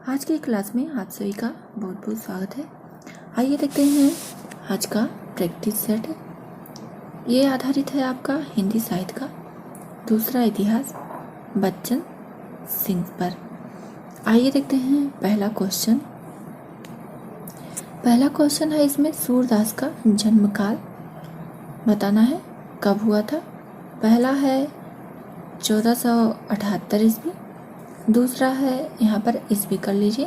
आज की क्लास में आप सभी का बहुत बहुत स्वागत है। आइए देखते हैं आज का प्रैक्टिस सेट। ये आधारित है आपका हिंदी साहित्य का दूसरा इतिहास बच्चन सिंह पर। आइए देखते हैं पहला क्वेश्चन है इसमें सूरदास का जन्म काल बताना है, कब हुआ था। पहला है 1478 ईस्वी, दूसरा है यहाँ पर ईस्वी कर लीजिए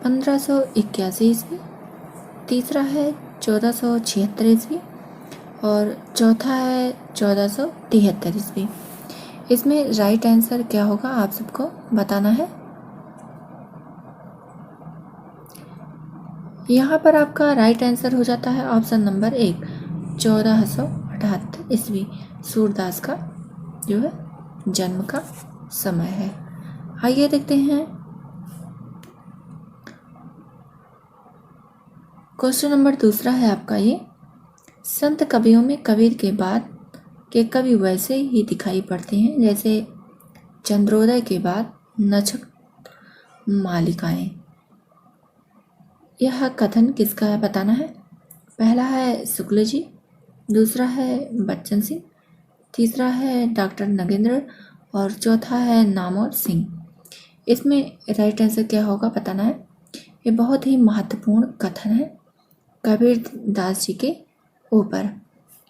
1581 ईस्वी, तीसरा है 1476 ईस्वी और चौथा है 1473 ईस्वी। इसमें राइट आंसर क्या होगा आप सबको बताना है। यहाँ पर आपका राइट आंसर हो जाता है ऑप्शन नंबर 1 1478 ईस्वी सूरदास का जो है जन्म का समय है। आइए देखते हैं क्वेश्चन नंबर दूसरा है आपका ये। संत कवियों में कबीर के बाद के कवि वैसे ही दिखाई पड़ते हैं जैसे चंद्रोदय के बाद नक्षत्र मालिकाएं। यह कथन किसका है बताना है। पहला है शुक्ल जी, दूसरा है बच्चन सिंह, तीसरा है डॉक्टर नगेंद्र और चौथा है नामवर सिंह। इसमें राइट आंसर क्या होगा बताना है। ये बहुत ही महत्वपूर्ण कथन है कबीर दास जी के ऊपर।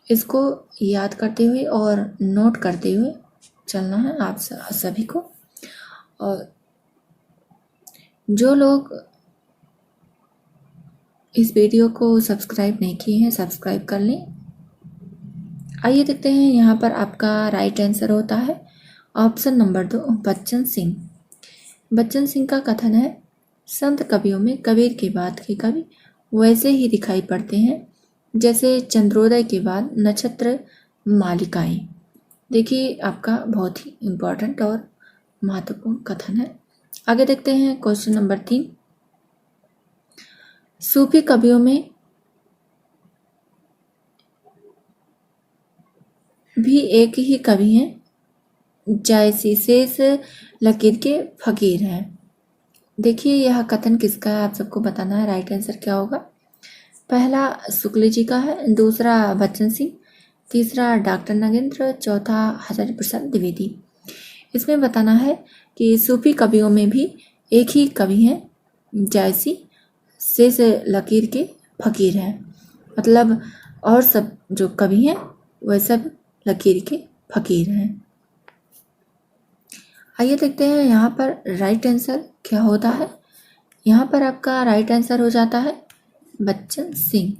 इसको याद करते हुए और नोट करते हुए चलना है आप सभी को। और जो लोग इस वीडियो को सब्सक्राइब नहीं किए हैं सब्सक्राइब कर लें। आइए देखते हैं यहाँ पर आपका राइट आंसर होता है ऑप्शन नंबर 2 बच्चन सिंह। बच्चन सिंह का कथन है संत कवियों में कबीर के बाद के कवि वैसे ही दिखाई पड़ते हैं जैसे चंद्रोदय के बाद नक्षत्र मालिकाएं। देखिए आपका बहुत ही इम्पोर्टेंट और महत्वपूर्ण कथन है। आगे देखते हैं क्वेश्चन नंबर 3। सूफी कवियों में भी एक ही कवि हैं जैसी शेष लकीर के फकीर हैं। देखिए यह कथन किसका है आप सबको बताना है। राइट आंसर क्या होगा। पहला शुक्ल जी का है, दूसरा बच्चन सिंह, तीसरा डॉक्टर नगेंद्र, चौथा हजारी प्रसाद द्विवेदी। इसमें बताना है कि सूफी कवियों में भी एक ही कवि हैं जैसी शेष लकीर के फकीर हैं। मतलब और सब जो कवि हैं वह सब लकीर के फकीर हैं। आइए देखते हैं यहाँ पर राइट आंसर क्या होता है। यहाँ पर आपका राइट आंसर हो जाता है बच्चन सिंह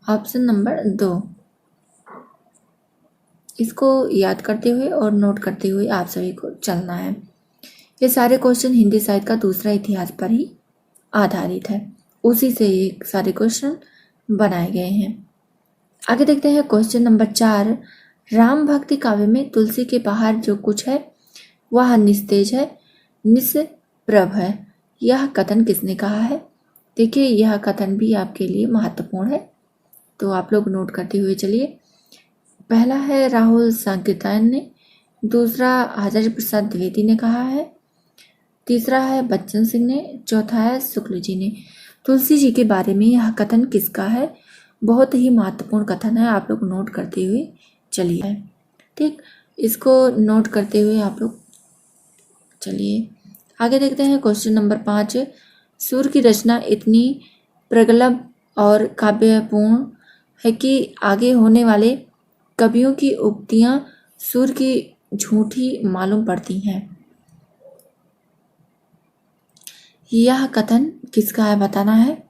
ऑप्शन नंबर 2। इसको याद करते हुए और नोट करते हुए आप सभी को चलना है। ये सारे क्वेश्चन हिंदी साहित्य का दूसरा इतिहास पर ही आधारित है, उसी से ये सारे क्वेश्चन बनाए गए हैं। आगे देखते हैं क्वेश्चन नंबर 4। राम भक्ति काव्य में तुलसी के बाहर जो कुछ है वह निस्तेज है, निष्प्रभ है। यह कथन किसने कहा है। देखिए यह कथन भी आपके लिए महत्वपूर्ण है, तो आप लोग नोट करते हुए चलिए। पहला है राहुल सांकृत्यायन ने, दूसरा हजारी प्रसाद द्विवेदी ने कहा है, तीसरा है बच्चन सिंह ने, चौथा है शुक्ल जी ने। तुलसी जी के बारे में यह कथन किसका है। बहुत ही महत्वपूर्ण कथन है, आप लोग नोट करते हुए चलिए। ठीक, इसको नोट करते हुए आप लोग चलिए आगे देखते हैं क्वेश्चन नंबर 5। सुर की रचना इतनी प्रगल्भ और काव्यपूर्ण है कि आगे होने वाले कवियों की उक्तियां सुर की झूठी मालूम पड़ती हैं। यह कथन किसका है बताना है।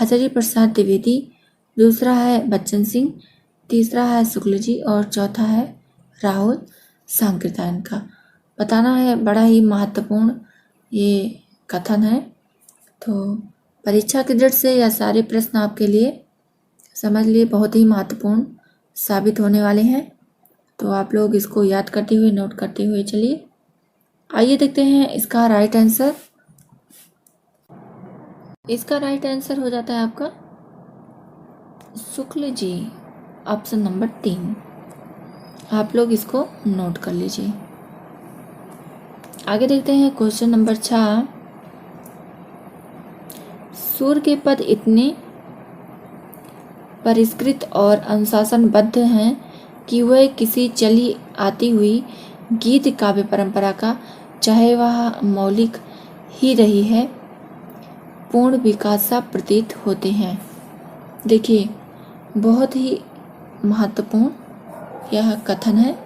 हजारी प्रसाद द्विवेदी, दूसरा है बच्चन सिंह, तीसरा है शुक्ल जी और चौथा है राहुल सांकृत्यायन का। बताना है, बड़ा ही महत्वपूर्ण ये कथन है। तो परीक्षा की दृष्टि से यह सारे प्रश्न आपके लिए समझ लिए बहुत ही महत्वपूर्ण साबित होने वाले हैं, तो आप लोग इसको याद करते हुए नोट करते हुए चलिए। आइए देखते हैं इसका राइट आंसर। इसका राइट आंसर हो जाता है आपका शुक्ल जी ऑप्शन नंबर 3। आप लोग इसको नोट कर लीजिए। आगे देखते हैं क्वेश्चन नंबर 6। सुर के पद इतने परिष्कृत और अनुशासनबद्ध हैं कि वह किसी चली आती हुई गीत काव्य परंपरा का, चाहे वह मौलिक ही रही है, पूर्ण विकास सा प्रतीत होते हैं। देखिए, बहुत ही महत्वपूर्ण यह कथन है,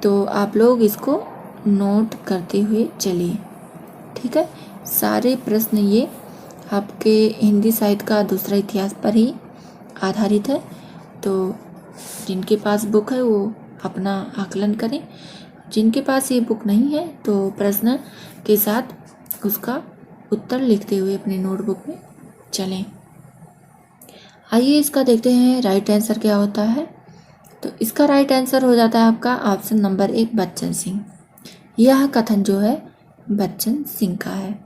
तो आप लोग इसको नोट करते हुए चलिए। ठीक है, सारे प्रश्न ये आपके हिंदी साहित्य का दूसरा इतिहास पर ही आधारित है। तो जिनके पास बुक है वो अपना आकलन करें, जिनके पास ये बुक नहीं है तो प्रश्न के साथ उसका उत्तर लिखते हुए अपने नोटबुक में चलें। आइए इसका देखते हैं राइट आंसर क्या होता है। तो इसका राइट आंसर हो जाता है आपका ऑप्शन नंबर 1, बच्चन सिंह। यह कथन जो है बच्चन सिंह का है।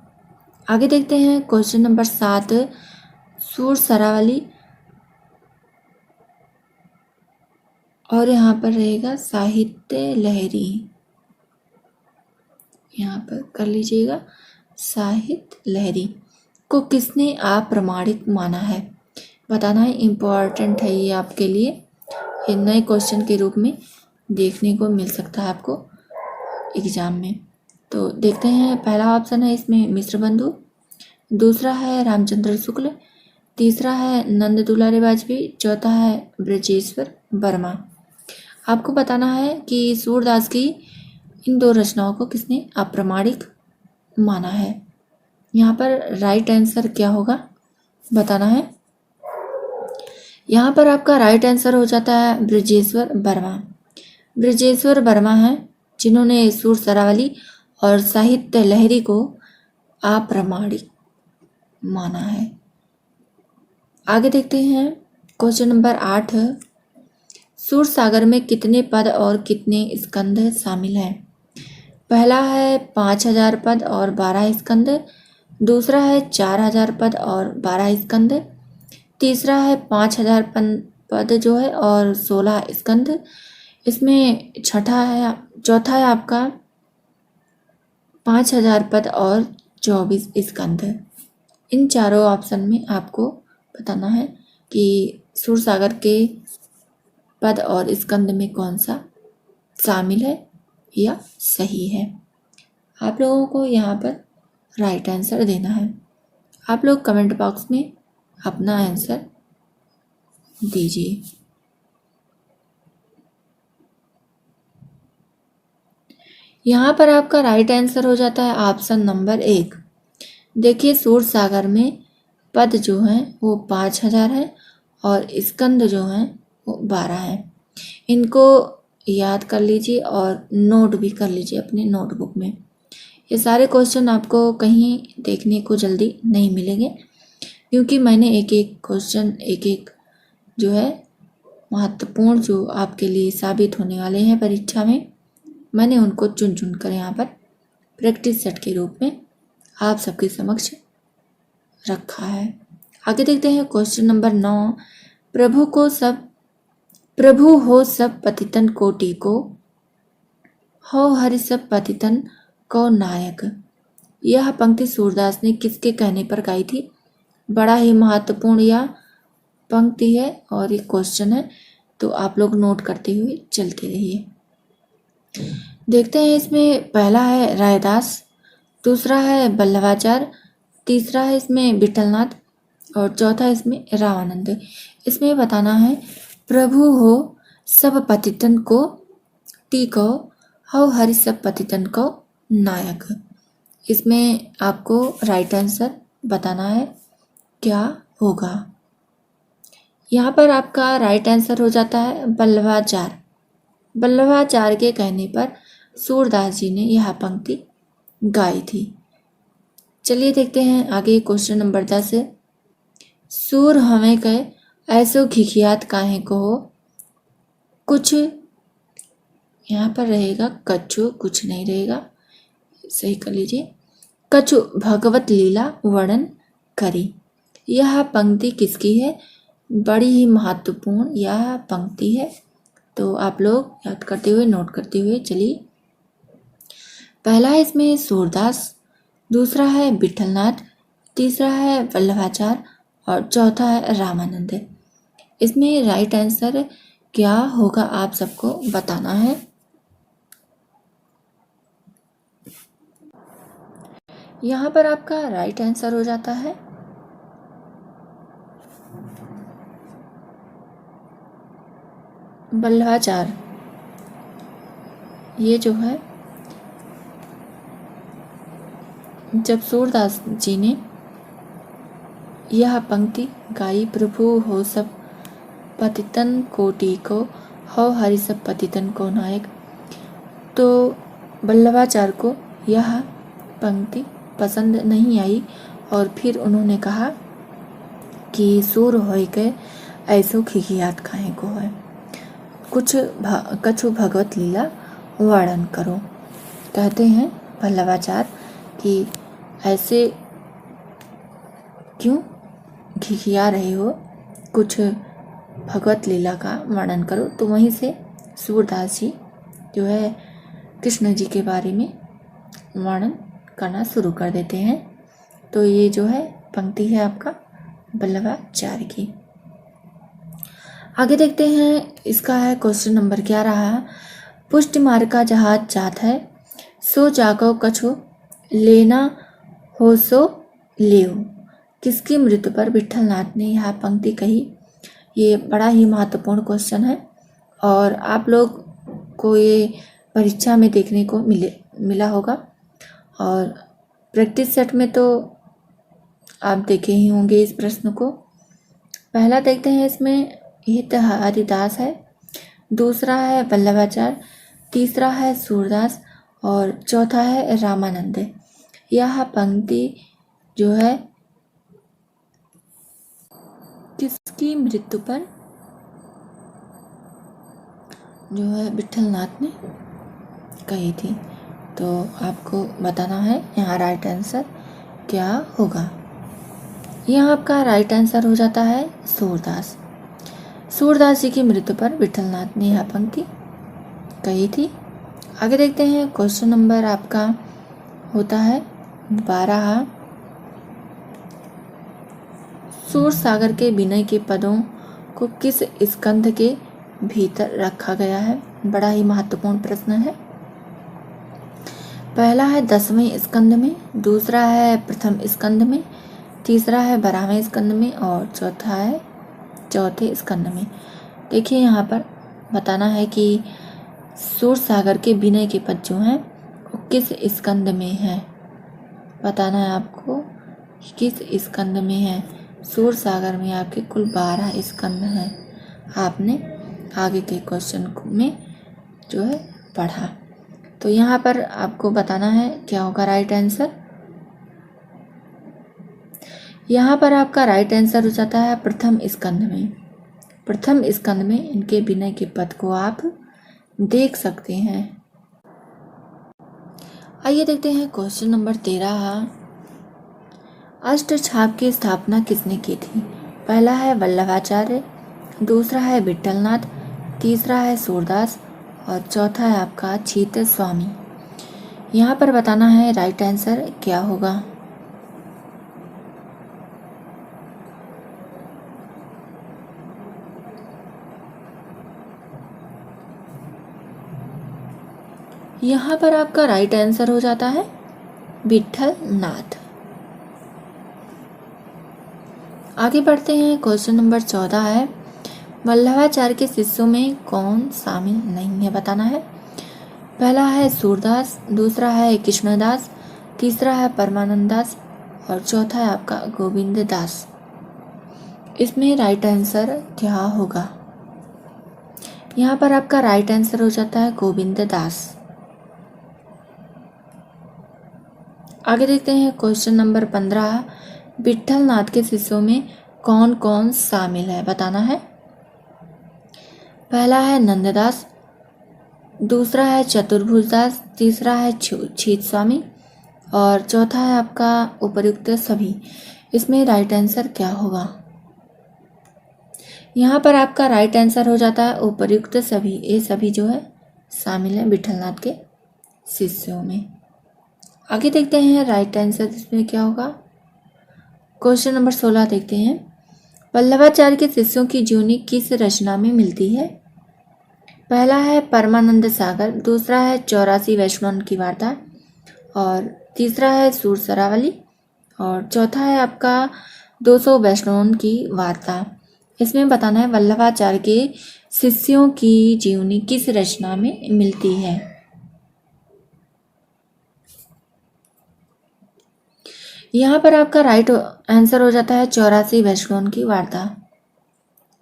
आगे देखते हैं क्वेश्चन नंबर 7। सुर सरावली और यहाँ पर रहेगा साहित्य लहरी, यहाँ पर कर लीजिएगा साहित्य लहरी को किसने अप्रमाणित माना है। बताना है, इम्पोर्टेंट है ये आपके लिए, ये नए क्वेश्चन के रूप में देखने को मिल सकता है आपको एग्जाम में। तो देखते हैं, पहला ऑप्शन है इसमें मिश्र बंधु, दूसरा है रामचंद्र शुक्ल, तीसरा है नंद दुलारे वाजपेयी, चौथा है ब्रजेश्वर वर्मा। आपको बताना है कि सूरदास की इन दो रचनाओं को किसने अप्रमाणिक माना है। यहाँ पर राइट आंसर क्या होगा बताना है। यहाँ पर आपका राइट आंसर हो जाता है ब्रजेश्वर वर्मा। ब्रजेश्वर वर्मा हैं जिन्होंने सुर सरावली और साहित्य लहरी को अप्रमाणिक माना है। आगे देखते हैं क्वेश्चन नंबर 8। सुर सागर में कितने पद और कितने स्कंध शामिल हैं। पहला है 5000 पद और 12 स्कंध, दूसरा है 4000 पद और 12 स्कंध, तीसरा है 5000 पद जो है और 16 स्कंध, इसमें चौथा है आपका 5000 पद और 24 स्कंध। इन चारों ऑप्शन में आपको बताना है कि सुरसागर के पद और स्कंद में कौन सा शामिल है या सही है। आप लोगों को यहाँ पर राइट आंसर देना है। आप लोग कमेंट बॉक्स में अपना आंसर दीजिए। यहाँ पर आपका राइट आंसर हो जाता है ऑप्शन नंबर 1। देखिए, सूरसागर में पद जो हैं वो 5000 है और स्कंद जो हैं वो 12 है। इनको याद कर लीजिए और नोट भी कर लीजिए अपने नोटबुक में। ये सारे क्वेश्चन आपको कहीं देखने को जल्दी नहीं मिलेंगे, क्योंकि मैंने एक एक क्वेश्चन एक एक जो है महत्वपूर्ण जो आपके लिए साबित होने वाले हैं परीक्षा में, मैंने उनको चुन चुन कर यहाँ पर प्रैक्टिस सेट के रूप में आप सबके समक्ष रखा है। आगे देखते हैं क्वेश्चन नंबर 9। प्रभु हो सब पतितन कोटि को, हो हरि सब पतितन को नायक। यह पंक्ति सूरदास ने किसके कहने पर गाई थी। बड़ा ही महत्वपूर्ण यह पंक्ति है और एक क्वेश्चन है, तो आप लोग नोट करते हुए चलते रहिए। देखते हैं, इसमें पहला है रायदास, दूसरा है बल्लभाचार्य, तीसरा है इसमें विठलनाथ और चौथा इसमें रामानंद। इसमें बताना है, प्रभु हो सब पतितन को टीको, हो हरि सब पतितन को नायक। इसमें आपको राइट आंसर बताना है क्या होगा। यहाँ पर आपका राइट आंसर हो जाता है बल्लभाचार्य। बल्लभाचार्य के कहने पर सूरदास जी ने यह पंक्ति गाई थी। चलिए देखते हैं आगे क्वेश्चन नंबर 10। सूर हमें कहे ऐसो घिघियात काहे को हो। कुछ यहाँ पर रहेगा कछु, कुछ नहीं रहेगा, सही कर लीजिए। कछु भगवत लीला वर्णन करी। यह पंक्ति किसकी है। बड़ी ही महत्वपूर्ण यह पंक्ति है, तो आप लोग याद करते हुए नोट करते हुए चलिए। पहला है इसमें सूरदास, दूसरा है विठलनाथ, तीसरा है वल्लभाचार्य और चौथा है रामानंद। इसमें राइट आंसर क्या होगा आप सबको बताना है। यहाँ पर आपका राइट आंसर हो जाता है वल्लभाचार्य। ये जो है जब सूरदास जी ने यह पंक्ति गाई, प्रभु हो सब पतितन कोटि को, हो हरि सब पतितन को नायक, तो वल्लभाचार्य को यह पंक्ति पसंद नहीं आई और फिर उन्होंने कहा कि सूर होय के ऐसो खिखियात काहे को है, कछु भगवत लीला वर्णन करो। कहते हैं वल्लभाचार्य कि ऐसे क्यों खिखिया रहे हो, कुछ भगवत लीला का वर्णन करो। तो वहीं से सूरदास जी जो है कृष्ण जी के बारे में वर्णन करना शुरू कर देते हैं। तो ये जो है पंक्ति है आपका वल्लभाचार्य की। आगे देखते हैं, इसका है क्वेश्चन नंबर 11। पुष्टि मार्ग का जहाज जात है, सो जाको कछु लेना हो सो लेओ। किसकी मृत्यु पर विठलनाथ ने यह पंक्ति कही। ये बड़ा ही महत्वपूर्ण क्वेश्चन है और आप लोग को ये परीक्षा में देखने को मिला होगा और प्रैक्टिस सेट में तो आप देखे ही होंगे इस प्रश्न को। पहला देखते हैं, इसमें हित हरिदास है, दूसरा है वल्लभाचार्य, तीसरा है सूरदास और चौथा है रामानंद। यह पंक्ति जो है किसकी मृत्यु पर जो है विठलनाथ ने कही थी। तो आपको बताना है यहाँ राइट आंसर क्या होगा। यहाँ आपका राइट आंसर हो जाता है सूरदास। सूरदास जी की मृत्यु पर विठलनाथ ने यह पंक्ति कही थी। आगे देखते हैं, क्वेश्चन नंबर आपका होता है 12। सूर सागर के विनय के पदों को किस स्कंध के भीतर रखा गया है। बड़ा ही महत्वपूर्ण प्रश्न है। पहला है 10वें स्कंद में, दूसरा है प्रथम स्कंद में, तीसरा है 12वें स्कंद में और चौथा है चौथे स्कंद में। देखिए यहाँ पर बताना है कि सूर सागर के विनय के पद जो हैं वो किस स्कंद में है। बताना है आपको किस स्कंद में है। सूर सागर में आपके कुल 12 स्कंद हैं। आपने आगे के क्वेश्चन में जो है पढ़ा। तो यहाँ पर आपको बताना है क्या होगा राइट आंसर। यहाँ पर आपका राइट आंसर हो जाता है प्रथम स्कंद में। प्रथम स्कंद में इनके विनय के पद को आप देख सकते हैं। आइए देखते हैं क्वेश्चन नंबर 13। अष्टछाप की स्थापना किसने की थी। पहला है वल्लभाचार्य, दूसरा है विठलनाथ, तीसरा है सूरदास और चौथा है आपका छीत स्वामी। यहाँ पर बताना है राइट आंसर क्या होगा। यहाँ पर आपका राइट आंसर हो जाता है विठलनाथ। आगे बढ़ते हैं, क्वेश्चन नंबर 14 है। वल्लभाचार्य के शिष्यों में कौन शामिल नहीं है बताना है। पहला है सूरदास, दूसरा है कृष्णदास, तीसरा है परमानंद दास और चौथा है आपका गोविंद दास। इसमें राइट आंसर क्या होगा। यहाँ पर आपका राइट आंसर हो जाता है गोविंद दास। आगे देखते हैं क्वेश्चन नंबर 15। विठलनाथ के शिष्यों में कौन कौन शामिल है बताना है। पहला है नंददास, दूसरा है चतुर्भुज दास, तीसरा है छीत स्वामी और चौथा है आपका उपर्युक्त सभी। इसमें राइट आंसर क्या होगा। यहाँ पर आपका राइट आंसर हो जाता है उपर्युक्त सभी। ये सभी जो है शामिल है विठलनाथ के शिष्यों में। आगे देखते हैं राइट आंसर इसमें क्या होगा। क्वेश्चन नंबर 16 देखते हैं। वल्लभाचार्य के शिष्यों की जीवनी किस रचना में मिलती है? पहला है परमानंद सागर, दूसरा है 84 वैष्णव की वार्ता, और तीसरा है सूर सरावली, और चौथा है आपका 200 वैष्णव की वार्ता। इसमें बताना है वल्लभाचार्य के शिष्यों की जीवनी किस रचना में मिलती है। यहाँ पर आपका राइट आंसर हो जाता है 84 वैष्णव की वार्ता।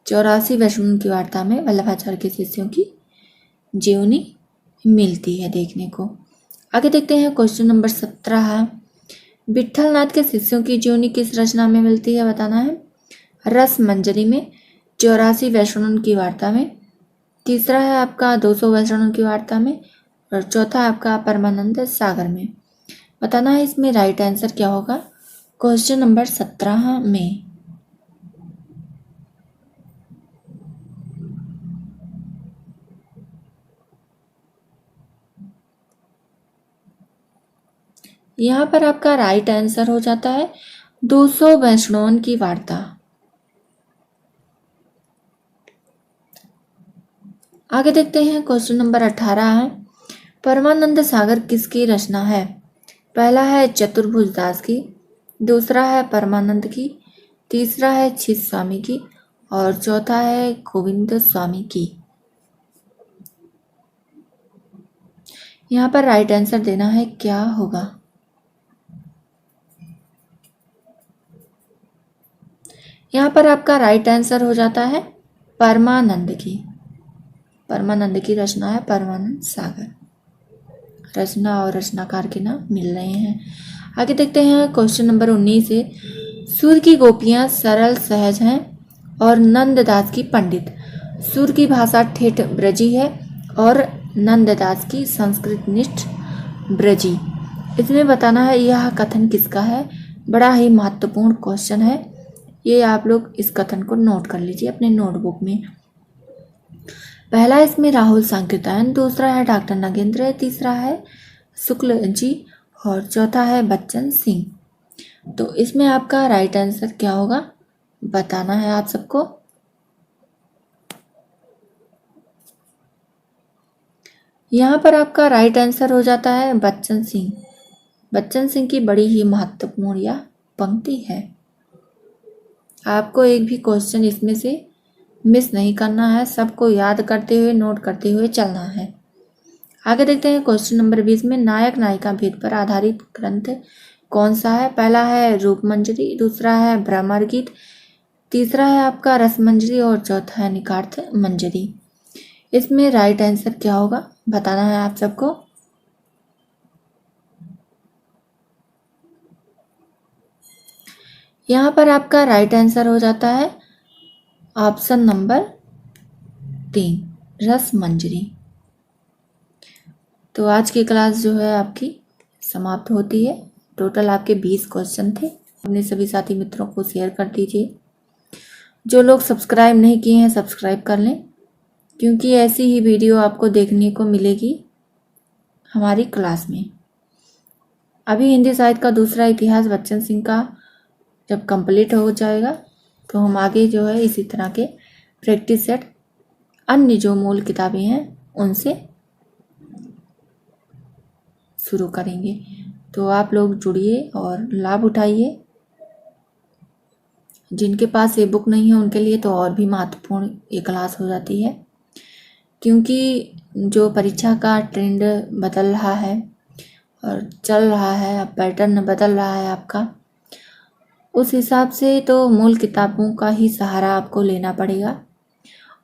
84 वैष्णव की वार्ता में वल्लभाचार्य के शिष्यों की जीवनी मिलती है देखने को। आगे देखते हैं क्वेश्चन नंबर 17। विट्ठलनाथ के शिष्यों की जीवनी किस रचना में मिलती है बताना है। रस मंजरी में, 84 वैष्णव की वार्ता में, तीसरा है आपका 200 वैष्णव की वार्ता में, और चौथा आपका परमानंद सागर में। बताना है इसमें राइट आंसर क्या होगा क्वेश्चन नंबर 17 में। यहाँ पर आपका राइट आंसर हो जाता है 200 वैष्णव की वार्ता। आगे देखते हैं क्वेश्चन नंबर 18। परमानंद सागर किसकी रचना है? पहला है चतुर्भुज दास की, दूसरा है परमानंद की, तीसरा है छित स्वामी की, और चौथा है गोविंद स्वामी की। यहाँ पर राइट आंसर देना है क्या होगा। यहाँ पर आपका राइट आंसर हो जाता है परमानंद की। परमानंद की रचना है परमानंद सागर। रचना और रचनाकार के नाम मिल रहे हैं। आगे देखते हैं क्वेश्चन नंबर 19 से। सूर की गोपियां सरल सहज हैं और नंददास की पंडित। सूर की भाषा ठेठ ब्रजी है और नंददास की संस्कृत निष्ठ ब्रजी। इसमें बताना है यह कथन किसका है। बड़ा ही महत्वपूर्ण क्वेश्चन है ये, आप लोग इस कथन को नोट कर लीजिए अपने नोटबुक में। पहला इसमें राहुल सांकृत्यायन, दूसरा है डॉक्टर नगेंद्र, तीसरा है शुक्ल जी, और चौथा है बच्चन सिंह। तो इसमें आपका राइट आंसर क्या होगा बताना है आप सबको। यहाँ पर आपका राइट आंसर हो जाता है बच्चन सिंह। बच्चन सिंह की बड़ी ही महत्वपूर्ण यह पंक्ति है। आपको एक भी क्वेश्चन इसमें से मिस नहीं करना है, सबको याद करते हुए नोट करते हुए चलना है। आगे देखते हैं क्वेश्चन नंबर 20 में। नायक नायिका भेद पर आधारित ग्रंथ कौन सा है? पहला है रूप मंजरी, दूसरा है भ्रमर गीत, तीसरा है आपका रस मंजरी, और चौथा है निकार्थ मंजरी। इसमें राइट आंसर क्या होगा बताना है आप सबको। यहाँ पर आपका राइट आंसर हो जाता है ऑप्शन नंबर 3, रस मंजरी। तो आज की क्लास जो है आपकी समाप्त होती है। टोटल आपके 20 क्वेश्चन थे। अपने सभी साथी मित्रों को शेयर कर दीजिए। जो लोग सब्सक्राइब नहीं किए हैं सब्सक्राइब कर लें, क्योंकि ऐसी ही वीडियो आपको देखने को मिलेगी हमारी क्लास में। अभी हिंदी साहित्य का दूसरा इतिहास बच्चन सिंह का जब कंप्लीट हो जाएगा तो हम आगे जो है इसी तरह के प्रैक्टिस सेट अन्य जो मूल किताबें हैं उनसे शुरू करेंगे। तो आप लोग जुड़िए और लाभ उठाइए। जिनके पास ये बुक नहीं है उनके लिए तो और भी महत्वपूर्ण ये क्लास हो जाती है, क्योंकि जो परीक्षा का ट्रेंड बदल रहा है और चल रहा है, पैटर्न बदल रहा है आपका, उस हिसाब से तो मूल किताबों का ही सहारा आपको लेना पड़ेगा।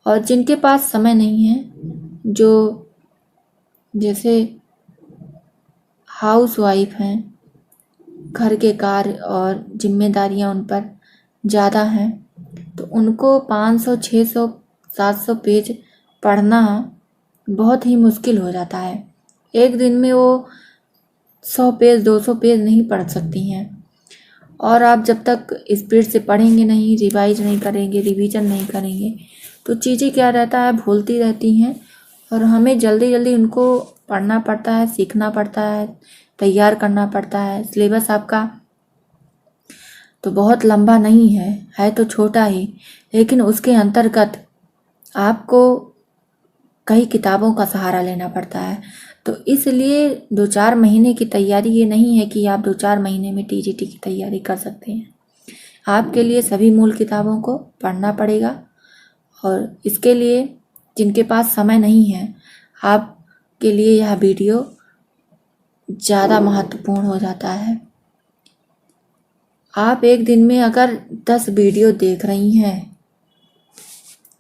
और जिनके पास समय नहीं है, जो जैसे हाउस वाइफ हैं, घर के कार्य और जिम्मेदारियां उन पर ज़्यादा हैं, तो उनको 500, 600, 700 पेज पढ़ना बहुत ही मुश्किल हो जाता है। एक दिन में वो 100 पेज 200 पेज नहीं पढ़ सकती हैं। और आप जब तक स्पीड से पढ़ेंगे नहीं, रिवाइज नहीं करेंगे, रिवीजन नहीं करेंगे, तो चीज़ें क्या रहता है भूलती रहती हैं। और हमें जल्दी जल्दी उनको पढ़ना पड़ता है, सीखना पड़ता है, तैयार करना पड़ता है। सिलेबस आपका तो बहुत लंबा नहीं है तो छोटा ही, लेकिन उसके अंतर्गत आपको कई किताबों का सहारा लेना पड़ता है। तो इसलिए 2-4 महीने की तैयारी ये नहीं है कि आप 2-4 महीने में टीजीटी की तैयारी कर सकते हैं। आपके लिए सभी मूल किताबों को पढ़ना पड़ेगा, और इसके लिए जिनके पास समय नहीं है, आपके लिए यह वीडियो ज़्यादा महत्वपूर्ण हो जाता है। आप एक दिन में अगर 10 वीडियो देख रही हैं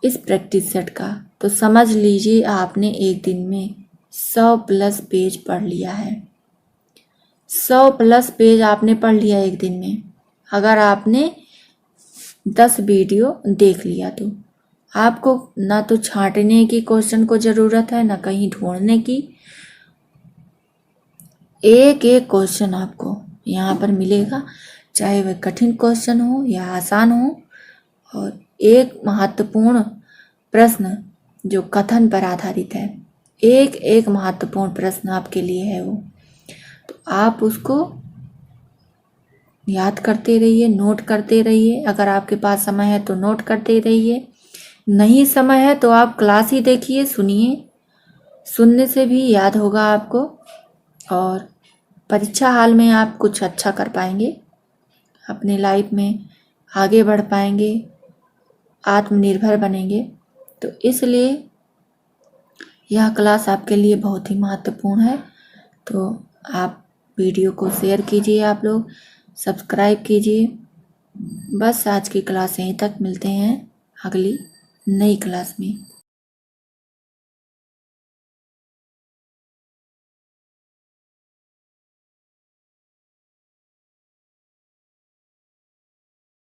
इस प्रैक्टिस सेट का, तो समझ लीजिए आपने एक दिन में 100+ पेज पढ़ लिया है। 100+ पेज आपने पढ़ लिया एक दिन में, अगर आपने 10 वीडियो देख लिया तो। आपको ना तो छांटने की क्वेश्चन को ज़रूरत है, ना कहीं ढूंढने की। एक एक क्वेश्चन आपको यहाँ पर मिलेगा, चाहे वह कठिन क्वेश्चन हो या आसान हो। और एक महत्वपूर्ण प्रश्न जो कथन पर आधारित है, एक एक महत्वपूर्ण प्रश्न आपके लिए है वो, तो आप उसको याद करते रहिए, नोट करते रहिए। अगर आपके पास समय है तो नोट करते रहिए, नहीं समय है तो आप क्लास ही देखिए, सुनिए। सुनने से भी याद होगा आपको, और परीक्षा हाल में आप कुछ अच्छा कर पाएंगे, अपने लाइफ में आगे बढ़ पाएंगे, आत्मनिर्भर बनेंगे। तो इसलिए यह क्लास आपके लिए बहुत ही महत्वपूर्ण है। तो आप वीडियो को शेयर कीजिए, आप लोग सब्सक्राइब कीजिए। बस आज की क्लास यहीं तक, मिलते हैं अगली नई क्लास में।